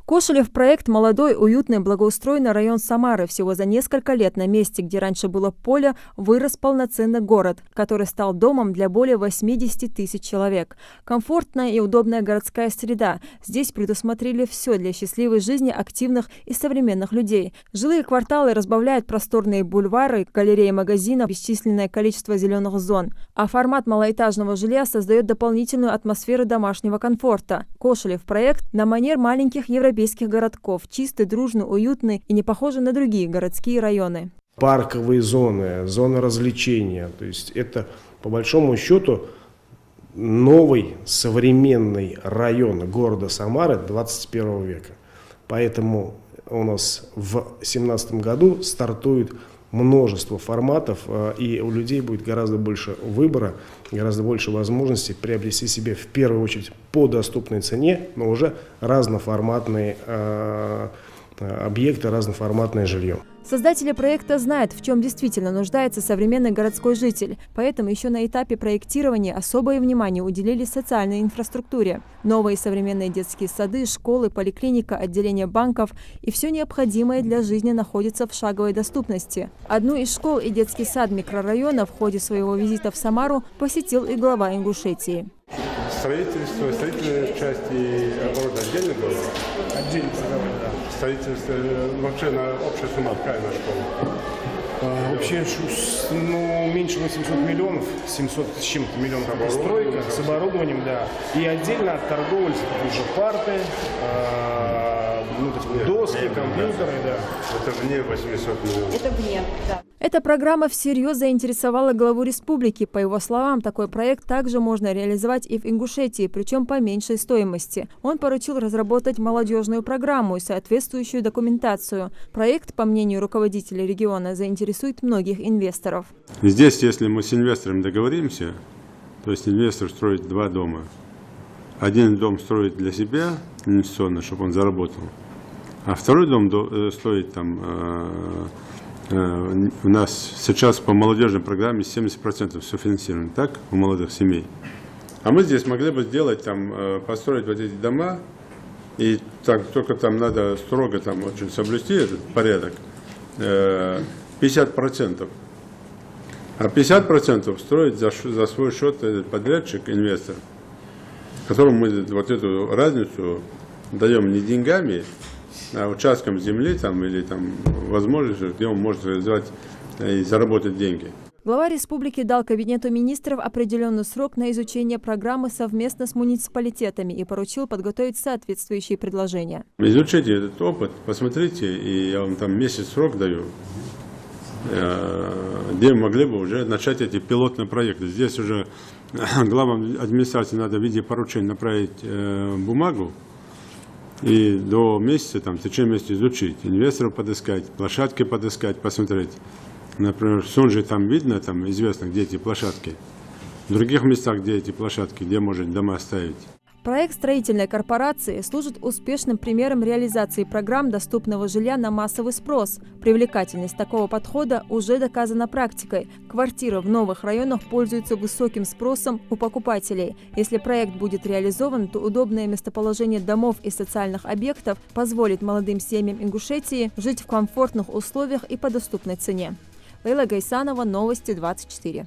Кошелев проект молодой, уютный, благоустроенный район Самары. Всего за несколько лет на месте, где раньше было поле, вырос полноценный город, который стал домом для более 80 тысяч человек. Комфортная и удобная городская среда. Здесь предусмотрели все для счастливой жизни активных и современных людей. Жилые кварталы разбавляют просторные бульвары, галереи магазинов, бесчисленное количество зеленых зон. А формат малоэтажного жилья создает дополнительную атмосферу домашнего комфорта. Кошелев проект на манер маленьких европейских городков, чистый, дружный, уютный и не похожий на другие городские районы. Парковые зоны, зоны развлечения. То есть это, по большому счету, новый современный район города Самары 21 века. Поэтому у нас в 2017 году стартует множество форматов, и у людей будет гораздо больше выбора, гораздо больше возможностей приобрести себе в первую очередь по доступной цене, но уже разноформатные объекты, разноформатное жилье. Создатели проекта знают, в чем действительно нуждается современный городской житель, поэтому еще на этапе проектирования особое внимание уделили социальной инфраструктуре. Новые современные детские сады, школы, поликлиника, отделения банков и все необходимое для жизни находится в шаговой доступности. Одну из школ и детский сад микрорайона в ходе своего визита в Самару посетил и глава Ингушетии. Строительство, строительная часть и огород отдельно было? Отдельно, да. Строительство, вообще на общая сумма какая на школу? Вообще, меньше 800 миллионов, 700 с чем-то миллионов постройка, с оборудованием, да. И отдельно от торговли, это уже парты, доски, компьютеры, да. Это вне 800 миллионов? Это вне, да. Эта программа всерьез заинтересовала главу республики. По его словам, такой проект также можно реализовать и в Ингушетии, причем по меньшей стоимости. Он поручил разработать молодежную программу и соответствующую документацию. Проект, по мнению руководителя региона, заинтересует многих инвесторов. Здесь, если мы с инвестором договоримся, то есть инвестор строит два дома. Один дом строит для себя инвестиционно, чтобы он заработал, а второй дом стоит там... У нас сейчас по молодежной программе 70% софинансировано, так, у молодых семей. А мы здесь могли бы сделать, там, построить вот эти дома, и так, только там надо строго там очень соблюсти этот порядок, 50%. А 50% строить за свой счет этот подрядчик, инвестор, которому мы вот эту разницу даем не деньгами, участком земли там, или там, возможностью, где он может реализовать и заработать деньги. Глава республики дал Кабинету министров определенный срок на изучение программы совместно с муниципалитетами и поручил подготовить соответствующие предложения. Изучите этот опыт, посмотрите, и я вам там месяц срок даю, где могли бы уже начать эти пилотные проекты. Здесь уже главам администрации надо в виде поручения направить бумагу, и до месяца, там, в течение месяца изучить, инвесторов подыскать, площадки подыскать, посмотреть. Например, в Сунже там видно, там известно, где эти площадки. В других местах, где эти площадки, где можно дома ставить. Проект строительной корпорации служит успешным примером реализации программ доступного жилья на массовый спрос. Привлекательность такого подхода уже доказана практикой. Квартиры в новых районах пользуются высоким спросом у покупателей. Если проект будет реализован, то удобное местоположение домов и социальных объектов позволит молодым семьям Ингушетии жить в комфортных условиях и по доступной цене. Лейла Гайсанова, Новости 24.